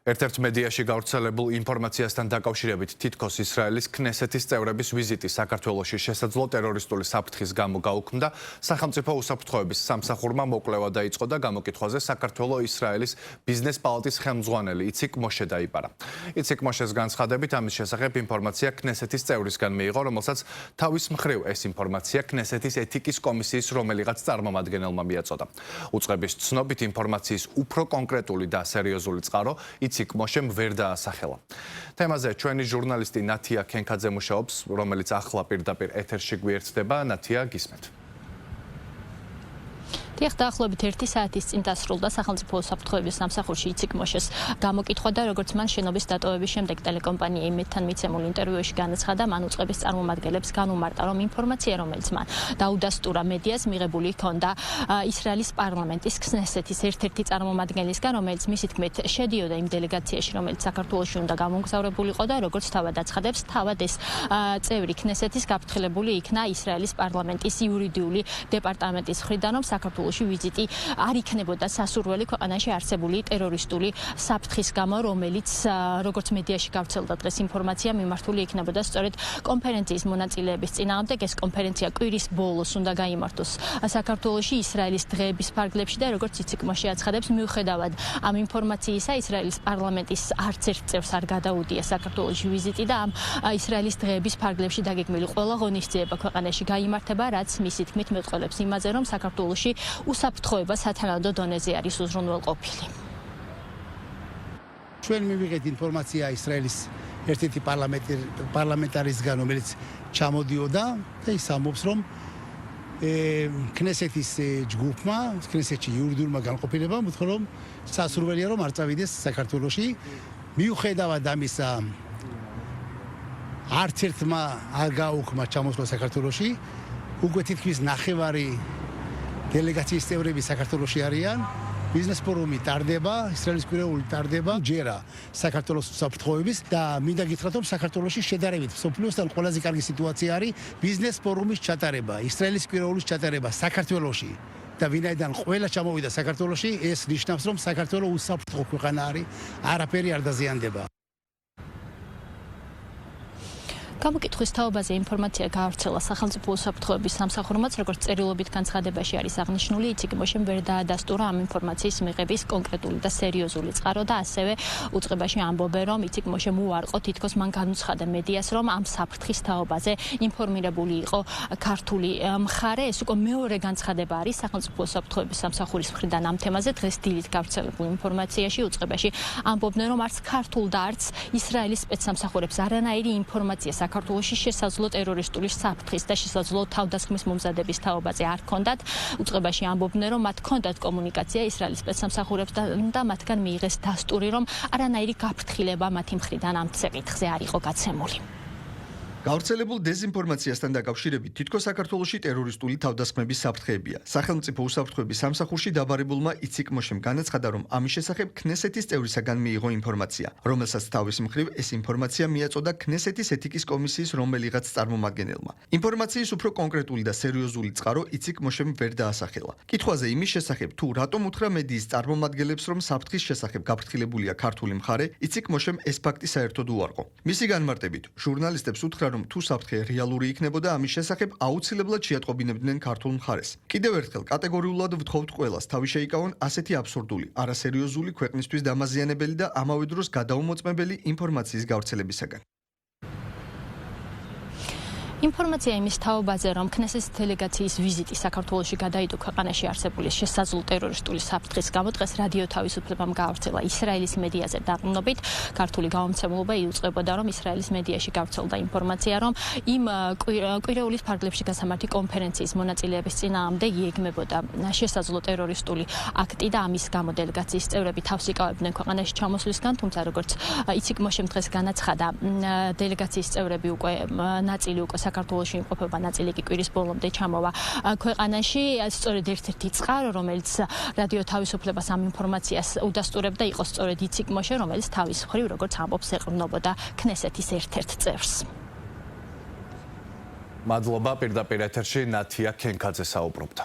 ერთ-ერთ მედიაში გავრცელებულ ინფორმაციასთან დაკავშირებით თითქოს ისრაელის ქნესეთის წევრების ვიზიტი საქართველოში შესაძლო ტერორისტული საფრთხის გამო გაუქმდა, სახელმწიფო უსაფრთხოების სამსახურმა მოკვლევა დაიწყო და გამოკითხვაზე საქართველო-ისრაელის ბიზნეს პალატის ხელმძღვანელი იციკ მოშე დაიბარა. იციკ მოშეს განცხადებით ამის შესახებ ინფორმაცია ქნესეთის წევრისგან მიიღო, რომელსაც თავის მხრივ ეს ინფორმაცია ქნესეთის ეთიკის კომისიის რომელიღაც წარმომადგენელმა მიაწოდა. უწყების ცნობით ინფორმაციის უფრო კონკრეტული და სერიოზული წყარო იციკ მოშემ ვერ დაასახელა. თემაზე ჩვენი ჟურნალისტი ნათია ქენქაძე მუშაობს, რომელიც ახლა პირდაპირ ეთერში გვიერთდება. ნათია, გისმენთ. დაახლოებით 1 საათის წინ დასრულდა სახელმწიფო უსაფრთხოების სამსახურში იციკ მოშეს გამოკითხვა და როგორც მან შენობის დატოვების შემდეგ ტელეკომპანია იმედთან მიცემულ ინტერვიუში განაცხადა, მან უწყების წარმომადგენლებს განუმარტა, რომ ინფორმაცია, რომელიც მან დაუდასტურა მედიას, მიღებული ჰქონდა ისრაელის პარლამენტის ქნესეთის ერთ-ერთი წარმომადგენლისგან, რომელიც მისი თქმით შედიოდა იმ დელეგაციაში, რომელიც საქართველოში უნდა გამოგზავრებულიყო და როგორც თავად აცხადებს, თავად ეს წევრი ქნესეთის გაფრთხილებული იქნა ისრაელის პარლამენტის იურიდიული დეპარტამენტის მხრიდან, რომ საქართველოში ვიზიტი არ იქნებოდა სასურველი ქვეყანაში არსებული ტერორისტული საფრთხის გამო, რომელიც როგორც მედიაში გავრცელდა დღეს ინფორმაცია მიმართული იქნებოდა სწორედ კონფერენციის მონაწილეების წინააღმდეგ. ეს კონფერენცია კვირის ბოლოს უნდა გაიმართოს საქართველოში ისრაელის დღეების ფარგლებში და როგორც იციკ მოშე აცხადებს, მიუხედავად ამ ინფორმაციისა ისრაელის პარლამენტის არც ერთ წევრს არ გადაუდია საქართველოში ვიზიტი და ამ ისრაელის დღეების ფარგლებში დაგეგმილი ყველა ღონისძიება ქვეყანაში გაიმართება, რაც მისი თქმით მეტყველებს იმაზე, რომ საქართველოში უსაფრთხოება სათანადო დონეზე არის უზრუნველყოფილი. ჩვენ მივიღეთ ინფორმაცია ისრაელის ერთ-ერთი პარლამენტარისგან, რომელიც ჩამოდიოდა და ის ამბობს, რომ ქნესეთის ჯგუფმა, ქნესეთში იურიდიულმა განყოფილებამ უთხრა, რომ სასურველია, რომ არ წავიდეს საქართველოში. მიუხედავად ამისა, არც ერთმა არ გაუქმა ჩამოსვლა საქართველოში. უკვე თითქმის ნახევარი დელეგაციის წევრები საქართველოში არიან. ბიზნეს ფორუმი ტარდება, ისრაელის კვირეული ტარდება, ჯერა საქართველოს უსაფრთხოების და მინდა გითხრათ, რომ საქართველოში შედარებით მსოფლიოსთან ყველაზე კარგი სიტუაცია არის ბიზნეს ფორუმის ჩატარება, ისრაელის კვირეულის ჩატარება საქართველოში. და ვინაიდან ყველა ჩამოვიდა საქართველოში, ეს ნიშნავს, რომ საქართველო უსაფრთხო ქვეყანა არის, არაფერი არ დაზიანდება. გამოკითხვის თაობაზე ინფორმაცია გაავრცელა სახელმწიფო უსაფრთხოების სამსახურმაც, როგორც წერილობით განცხადებაში არის აღნიშნული, იციკ მოშემ ვერ დაადასტურა ამ ინფორმაციის მიღების კონკრეტული და სერიოზული წყარო და ასევე უწყებაში ამბობენ, რომ იციკ მოშემ უარყო, თითქოს მან განუცხადა მედიას, რომ ამ საფრთხის თაობაზე ინფორმირებული იყო ქართული მხარე. ეს უკვე მეორე განცხადება არის სახელმწიფო უსაფრთხოების სამსახურის მხრიდან ამ თემაზე. დღეს დილით გავრცელებულ ინფორმაციაში უწყებაში ამბობენ, რომ არც ქართულ და არც ისრაელის სპეცსამსახურებს არანაირი ინფორმაცია საქართველოში შესაძლო ტერორისტული საფრთხის და შესაძლო თავდასხმის მომზადების თაობაზე არ ჰქონდათ. უწყებაში ამბობდნენ, რომ მათ ჰქონდათ კომუნიკაცია ისრაელის სპეცსამსახურებთან და მათგან მიიღეს დასტური, რომ არანაირი გაფრთხილება მათი მხრიდან ამ საკითხზე არ იყო გაცემული. გავრცელებულ დეზინფორმაციასთან დაკავშირებით თითქოს საქართველოში ტერორისტული თავდასხმების საფრთხეებია. სახელმწიფო უსაფრთხოების სამსახურში დაბარებულმა იციკ მოშემ განაცხადა, რომ ამის შესახებ ქნესეთის წევრისაგან მიიღო ინფორმაცია, რომელსაც თავის მხრივ ეს ინფორმაცია მიაწოდა ქნესეთის ეთიკის კომისიის რომელიღაც წარმომადგენელმა. ინფორმაციის უფრო კონკრეტული და სერიოზული წყარო იციკ მოშემ ვერ დაასახელა. კითხვაზე იმის შესახებ, თუ რატომ უთხრა მედიის წარმომადგენლებს, რომ საფრთხის შესახებ გაფრთხილებულია ქართული მხარე, იციკ მოშემ ეს ფაქტი საერთოდ უარყო. მისი განმარტებით, ჟურნალისტებს უთხრა, რომ თუ საფრთხე რეალური იქნებოდა, ამის შესახებ აუცილებლად შეატყობინებდნენ ქართულ მხარეს. კიდევ ერთხელ კატეგორიულად ვთხოვთ ყველას, თავი შეიკავონ ასეთი აბსურდული, არასერიოზული ქვეყნისთვის დამაზიანებელი და ამავე დროს გადაუმოწმებელი ინფორმაციის გავრცელებისაგან. ინფორმაცია იმის თაობაზე, რომ ქნესეთის დელეგაციის ვიზიტი საქართველოში გადაიდო ქვეყანაში არსებული შესაძლო ტერორისტული საფრთხის გამო, დღეს რადიო თავისუფლებამ გაავრცელა ისრაელის მედიაზე დაყრდნობით. ქართული გამომცემლობა იუწყებოდა, რომ ისრაელის მედიაში გავრცელდა ინფორმაცია, რომ იმ კვირეულის ფარგლებში გასამართი კონფერენციის მონაწილეების წინააღმდეგ იეგმებოდა შესაძლო ტერორისტული აქტი და ამის გამო დელეგაციის წევრები თავს იკავებდნენ ქვეყანაში ჩამოსვლისგან, თუმცა როგორც იციკ მოშემ დღეს განაცხადა, დელეგაციის წევრები უკვე ნაწილი უკვე საქართველოში იმყოფება, ნაწილი კი კვირის ბოლომდე ჩამოვა ქვეყანაში. სწორედ ერთ-ერთი წყარო, რომელიც რადიო თავისუფლებას ამ ინფორმაციას udasturებდა, იყო სწორედ იციკ მოშე, რომელიც თავის მხრივ, როგორც ამბობს, ეყრდნობოდა ქნესეთის ერთ-ერთ წევრს. მადლობა, პირდაპირ ეთერში ნათია ქენქაძე საუბრობდა.